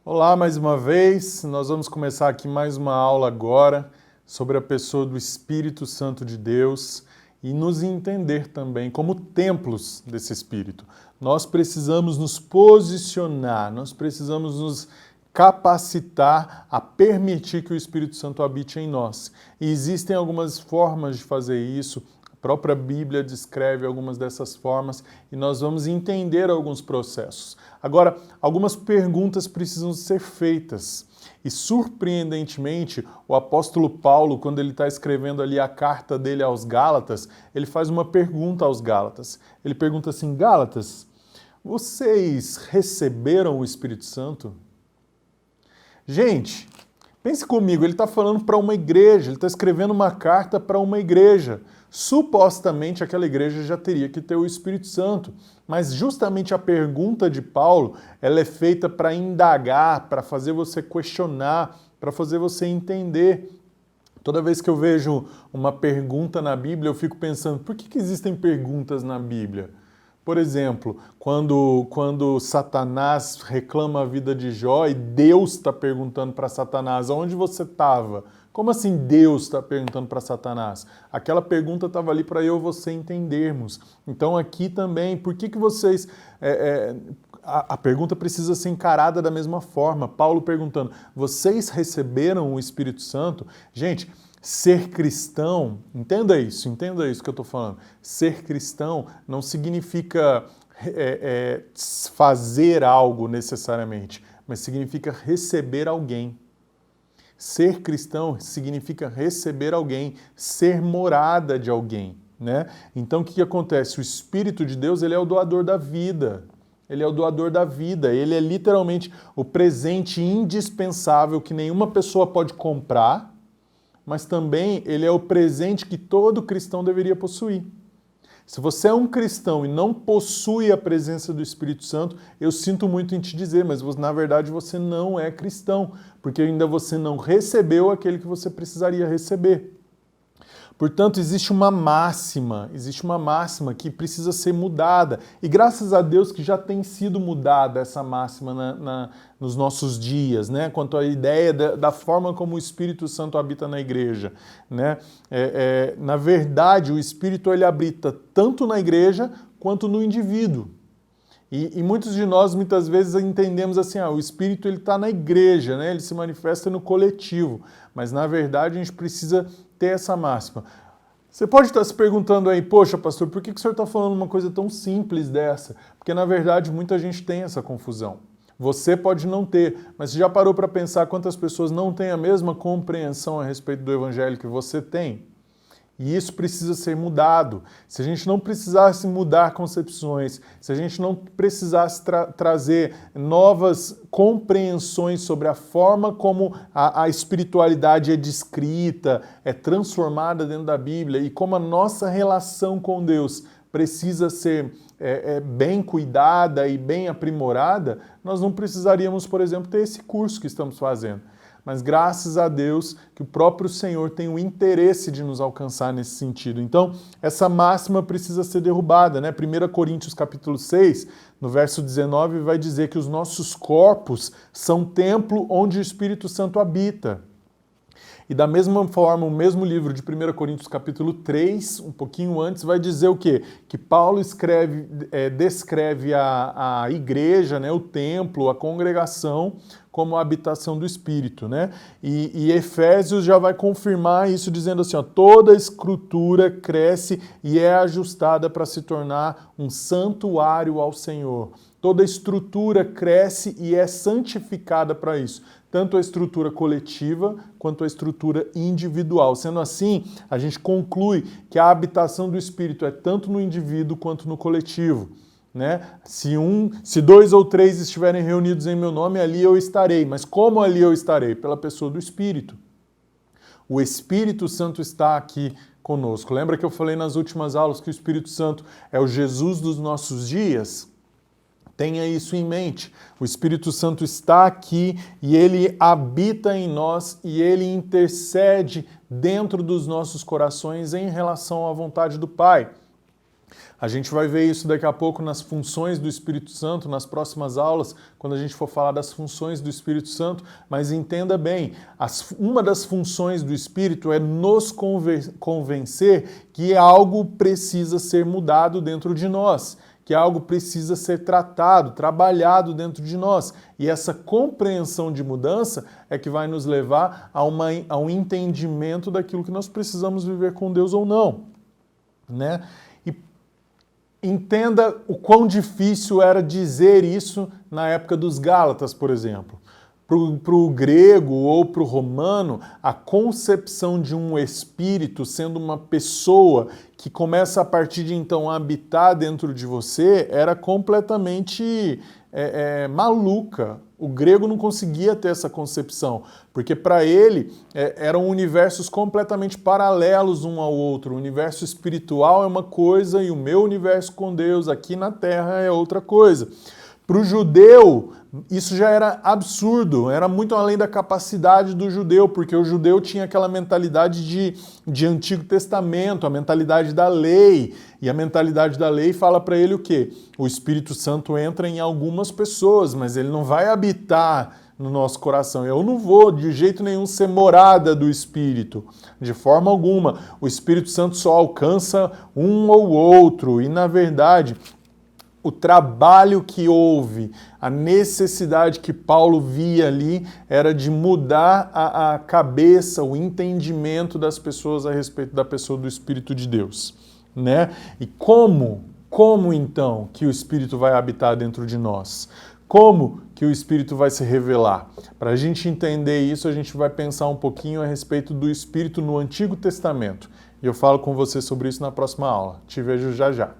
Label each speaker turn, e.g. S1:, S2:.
S1: Olá, mais uma vez. Nós vamos começar aqui mais uma aula agora sobre a pessoa do Espírito Santo de Deus e nos entender também como templos desse Espírito. Nós precisamos nos posicionar, nós precisamos nos capacitar a permitir que o Espírito Santo habite em nós. E existem algumas formas de fazer isso. A própria Bíblia descreve algumas dessas formas e nós vamos entender alguns processos. Agora, algumas perguntas precisam ser feitas. E, surpreendentemente, o apóstolo Paulo, quando ele está escrevendo ali a carta dele aos Gálatas, ele faz uma pergunta aos Gálatas. Ele pergunta assim: Gálatas, vocês receberam o Espírito Santo? Gente, pense comigo, ele está falando para uma igreja, ele está escrevendo uma carta para uma igreja. Supostamente aquela igreja já teria que ter o Espírito Santo, mas justamente a pergunta de Paulo, ela é feita para indagar, para fazer você questionar, para fazer você entender. Toda vez que eu vejo uma pergunta na Bíblia, eu fico pensando, por que existem perguntas na Bíblia? Por exemplo, quando Satanás reclama a vida de Jó e Deus está perguntando para Satanás, onde você estava? Como assim Deus está perguntando para Satanás? Aquela pergunta estava ali para eu e você entendermos. Então aqui também, por que vocês... A pergunta precisa ser encarada da mesma forma. Paulo perguntando, vocês receberam o Espírito Santo? Gente, ser cristão, entenda isso que eu estou falando. Ser cristão não significa fazer algo necessariamente, mas significa receber alguém. Ser cristão significa receber alguém, ser morada de alguém, né? Então o que acontece? O Espírito de Deus, ele é o doador da vida. Ele é o doador da vida, ele é literalmente o presente indispensável que nenhuma pessoa pode comprar, mas também ele é o presente que todo cristão deveria possuir. Se você é um cristão e não possui a presença do Espírito Santo, eu sinto muito em te dizer, mas na verdade você não é cristão, porque ainda você não recebeu aquele que você precisaria receber. Portanto, existe uma máxima que precisa ser mudada. E graças a Deus que já tem sido mudada essa máxima nos nossos dias, né? Quanto à ideia da forma como o Espírito Santo habita na igreja, né? Na verdade, o Espírito ele habita tanto na igreja quanto no indivíduo. E muitos de nós, muitas vezes, entendemos assim, o Espírito está na igreja, né? Ele se manifesta no coletivo, mas na verdade a gente precisa ter essa máxima. Você pode estar se perguntando aí, poxa, pastor, por que o senhor está falando uma coisa tão simples dessa? Porque na verdade muita gente tem essa confusão. Você pode não ter, mas você já parou para pensar quantas pessoas não têm a mesma compreensão a respeito do evangelho que você tem? E isso precisa ser mudado. Se a gente não precisasse mudar concepções, se a gente não precisasse trazer novas compreensões sobre a forma como a espiritualidade é descrita, é transformada dentro da Bíblia e como a nossa relação com Deus precisa ser bem cuidada e bem aprimorada, nós não precisaríamos, por exemplo, ter esse curso que estamos fazendo. Mas graças a Deus que o próprio Senhor tem o interesse de nos alcançar nesse sentido. Então, essa máxima precisa ser derrubada, né? 1 Coríntios capítulo 6, no verso 19, vai dizer que os nossos corpos são templo onde o Espírito Santo habita. E da mesma forma, o mesmo livro de 1 Coríntios capítulo 3, um pouquinho antes, vai dizer o quê? Que Paulo descreve a igreja, né, o templo, a congregação, como a habitação do Espírito, né? E Efésios já vai confirmar isso dizendo assim, toda a escritura cresce e é ajustada para se tornar um santuário ao Senhor. Toda a estrutura cresce e é santificada para isso. Tanto a estrutura coletiva quanto a estrutura individual. Sendo assim, a gente conclui que a habitação do Espírito é tanto no indivíduo quanto no coletivo. Né? Se 2 ou 3 estiverem reunidos em meu nome, ali eu estarei. Mas como ali eu estarei? Pela pessoa do Espírito. O Espírito Santo está aqui conosco. Lembra que eu falei nas últimas aulas que o Espírito Santo é o Jesus dos nossos dias? Tenha isso em mente. O Espírito Santo está aqui e ele habita em nós e ele intercede dentro dos nossos corações em relação à vontade do Pai. A gente vai ver isso daqui a pouco nas funções do Espírito Santo, nas próximas aulas, quando a gente for falar das funções do Espírito Santo, mas entenda bem, uma das funções do Espírito é nos convencer que algo precisa ser mudado dentro de nós, que algo precisa ser tratado, trabalhado dentro de nós. E essa compreensão de mudança é que vai nos levar a um entendimento daquilo que nós precisamos viver com Deus ou não, né? E entenda o quão difícil era dizer isso na época dos Gálatas, por exemplo. Para o grego ou para o romano, a concepção de um espírito sendo uma pessoa que começa a partir de então a habitar dentro de você era completamente maluca. O grego não conseguia ter essa concepção, porque para ele eram universos completamente paralelos um ao outro. O universo espiritual é uma coisa e o meu universo com Deus aqui na Terra é outra coisa. Para o judeu, isso já era absurdo, era muito além da capacidade do judeu, porque o judeu tinha aquela mentalidade de Antigo Testamento, a mentalidade da lei, e a mentalidade da lei fala para ele o quê? O Espírito Santo entra em algumas pessoas, mas ele não vai habitar no nosso coração. Eu não vou de jeito nenhum ser morada do Espírito, de forma alguma. O Espírito Santo só alcança um ou outro, e na verdade o trabalho que houve, a necessidade que Paulo via ali era de mudar a cabeça, o entendimento das pessoas a respeito da pessoa do Espírito de Deus, né? E como então que o Espírito vai habitar dentro de nós? Como que o Espírito vai se revelar? Para a gente entender isso, a gente vai pensar um pouquinho a respeito do Espírito no Antigo Testamento. E eu falo com você sobre isso na próxima aula. Te vejo já já.